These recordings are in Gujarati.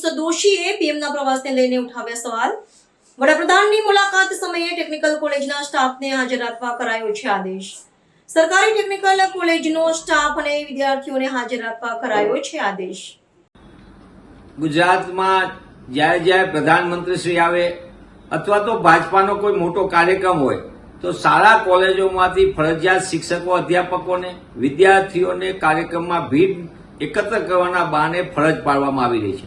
મનીષ દોશીએ પીએમના પ્રવાસને લઈને ઉઠાવ્યા સવાલ। વડાપ્રધાનની મુલાકાત સમયે ટેકનિકલ કોલેજના સ્ટાફને હાજર રાખવા કરાયો છે આદેશ। સરકારી ટેકનિકલ કોલેજનો સ્ટાફ અને વિદ્યાર્થીઓને હાજર રાખવા કરાયો છે આદેશ। ગુજરાતમાં જ્યારે પ્રધાનમંત્રી શ્રી આવે અથવા તો ભાજપાનો કોઈ મોટો કાર્યક્રમ હોય તો શાળા કોલેજોમાંથી ફરજિયાત શિક્ષકો અધ્યાપકોને વિદ્યાર્થીઓને કાર્યક્રમમાં ભીડ એકત્ર કરવાના બહાને ફરજ પાડવામાં આવી રહી છે।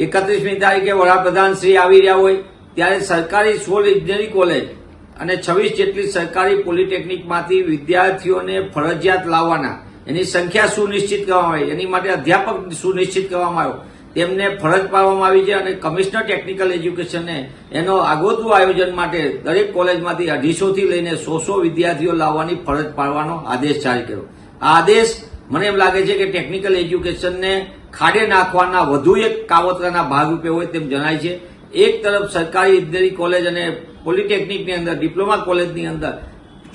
31મી તારીખે વડાપ્રધાન શ્રી આવી રહ્યા હોય ત્યારે સરકારી 16 ઇજનેરી કોલેજ અને 26 જેટલી સરકારી પોલિટેકનિકમાંથી વિદ્યાર્થીઓને ફરજિયાત લાવવાના, એની સંખ્યા સુનિશ્ચિત કરવામાં આવી, એની માટે અધ્યાપક સુનિશ્ચિત કરવામાં આવ્યો, તેમને ફરજ પાડવામાં આવી છે અને કમિશનર ટેકનિકલ એજ્યુકેશને એનો આગોતરું આયોજન માટે દરેક કોલેજમાંથી 250 થી લઈને 100 વિદ્યાર્થીઓ લાવવાની ફરજ પાડવાનો આદેશ જારી કર્યો। આ આદેશ મને એમ લાગે છે કે ટેકનિકલ એજ્યુકેશનને ખાડે નાખવાના વધુ એક કાવતરાના ભાગરૂપે હોય તેમ જણાય છે। એક તરફ સરકારી ઇજનેરી કોલેજ અને પોલિટેકનિકની અંદર, ડિપ્લોમા કોલેજની અંદર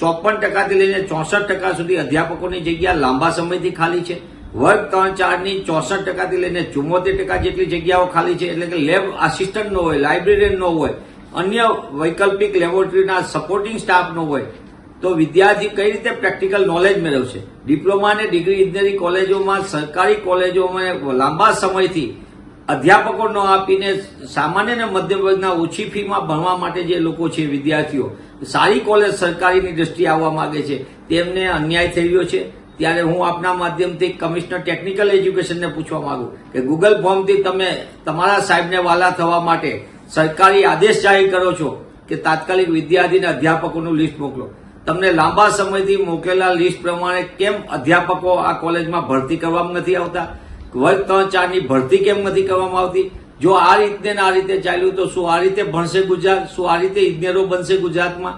54% થી લઈને 64% સુધી અધ્યાપકોની જગ્યા લાંબા સમયથી ખાલી છે। વર્ગ 3-4ની 64% થી લઈને 74% જેટલી જગ્યાઓ ખાલી છે, એટલે કે લેબ આસિસ્ટન્ટ ન હોય, લાઇબ્રેરિયન ન હોય, અન્ય વૈકલ્પિક લેબોરેટરીના સપોર્ટિંગ સ્ટાફ ન હોય તો વિદ્યાર્થી કઈ રીતે પ્રેક્ટિકલ નોલેજ મેળવશે? ડિપ્લોમા અને ડિગ્રી ઇજનેરી કોલેજોમાં, સરકારી કોલેજોમાં લાંબા સમયથી અધ્યાપકો ન આપીને સામાન્ય અને મધ્યમ વર્ગના ઓછી ફીમાં ભણવા માટે જે લોકો છે, વિદ્યાર્થીઓ સારી કોલેજ સરકારીની દ્રષ્ટિએ આવવા માંગે છે, તેમને અન્યાય થઈ રહ્યો છે। ત્યારે હું આપના માધ્યમથી કમિશનર ટેકનિકલ એજ્યુકેશનને પૂછવા માંગુ કે ગૂગલ ફોર્મથી તમે તમારા સાહેબને વાલા થવા માટે સરકારી આદેશ જાહેર કરો છો કે તાત્કાલિક વિદ્યાર્થી અને અધ્યાપકોનું લિસ્ટ મોકલો। તમને લાંબા સમયથી મોકલેલા લિસ્ટ પ્રમાણે કેમ અધ્યાપકો આ કોલેજમાં ભરતી કરવામાં નથી આવતા? વર્ગ 3-4ની ભરતી કેમ નથી કરવામાં આવતી? જો આ રીતે ચાલ્યું તો શું આ રીતે ભણશે ગુજરાત? શું આ રીતે ઇજનેરો બનશે ગુજરાતમાં?